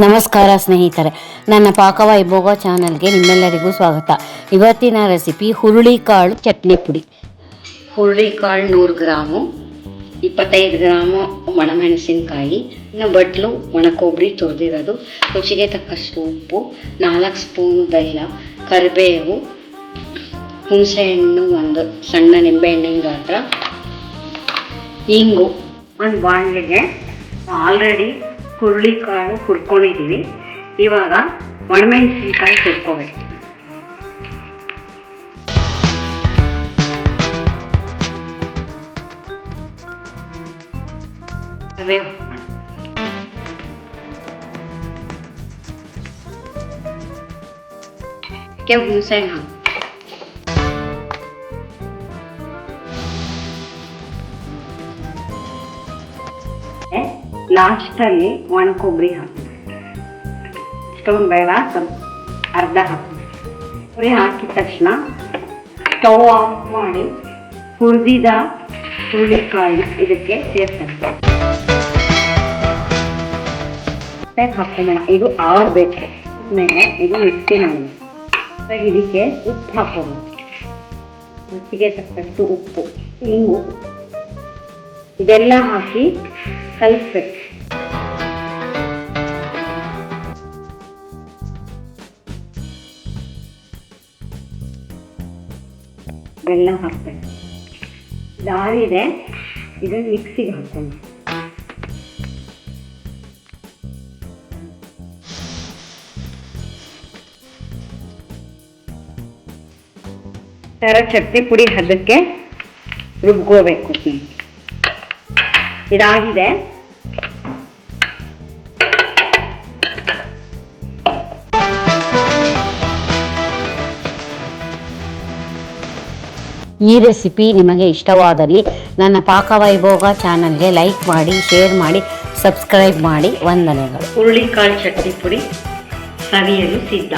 ನಮಸ್ಕಾರ ಸ್ನೇಹಿತರೆ, ನನ್ನ ಪಾಕವೈಭೋಗ ಚಾನಲ್ಗೆ ನಿಮ್ಮೆಲ್ಲರಿಗೂ ಸ್ವಾಗತ. ಇವತ್ತಿನ ರೆಸಿಪಿ ಹುರುಳಿಕಾಳು ಚಟ್ನಿ ಪುಡಿ. ಹುರುಳಿಕಾಳು 100 ಗ್ರಾಮು, 25 ಗ್ರಾಮು ಒಣಮೆಣಸಿನಕಾಯಿ, ಇನ್ನು ಬಟ್ಲು ಒಣ ಕೊಬ್ಬರಿ ತುರಿದಿರೋದು, ರುಚಿಗೆ ತಕ್ಕಷ್ಟು ಉಪ್ಪು, 4 ಸ್ಪೂನ್ ಬೆಲ್ಲ, ಕರಿಬೇವು, ಹುಣಸೆಹಣ್ಣು, ಒಂದು ಸಣ್ಣ ನಿಂಬೆಹಣ್ಣಿನ ಗಾತ್ರ, ಇಂಗು. ಒಂದು ಬಾಣಲೆಗೆ ಆಲ್ರೆಡಿ ಹುರುಳಿಕಾಳು ಹುರ್ಕೊಂಡಿದ್ದೀವಿ. ಇವಾಗ ಒಣಮೆಣಸಿನ್ಕಾಯಿ ಹುರ್ಕೋಬೇಕು. ಹುಣಸೆಹಣ್ಣು ಲಾಸ್ಟಲ್ಲಿ ಒಣ ಕೊಬ್ಬರಿ ಹಾಕಿ, ಸ್ಟೋನ್ ಬೇಡ ಅರ್ಧ ಹಾಕಿ. ಕೊಬ್ಬರಿ ಹಾಕಿದ ತಕ್ಷಣ ಸ್ಟವ್ ಆಫ್ ಮಾಡಿ ಹುರಿದಿದ ಹುರುಳಿಕಾಳು ಇದಕ್ಕೆ ಸೇರ್ತಾರೆ. ಹಾಕೋಣ. ಇದು ಆರಬೇಕು. ಮೇಲೆ ಇದು ಮಿಕ್ಸಿ ಮಾಡಿ ಇದಕ್ಕೆ ಉಪ್ಪು ಹಾಕೋಣ. ರುಚಿಗೆ ತಕ್ಕಷ್ಟು ಉಪ್ಪು, ಇಂಗು ಇದೆಲ್ಲ ಹಾಕಿ ಕಲಿಸ್ಬೇಕು. ಬೆಲ್ಲ ಹಾಕ್ಬೇಕು. ಇದಾಗಿದೆ, ಇದನ್ನು ಮಿಕ್ಸಿಗೆ ಹಾಕೋಣ. ಚಟ್ನಿ ಪುಡಿ ಹದಕ್ಕೆ ರುಬ್ಕೋಬೇಕು. ಇದಾಗಿದೆ. ಈ ರೆಸಿಪಿ ನಿಮಗೆ ಇಷ್ಟವಾದಲ್ಲಿ ನನ್ನ ಪಾಕವೈಭೋಗ ಚಾನಲ್ಗೆ ಲೈಕ್ ಮಾಡಿ, ಶೇರ್ ಮಾಡಿ, ಸಬ್ಸ್ಕ್ರೈಬ್ ಮಾಡಿ. ವಂದನೆಗಳು. ಹುರುಳಿಕಾಳು ಚಟ್ನಿ ಪುಡಿ ಸವಿಯಲು ಸಿದ್ಧ.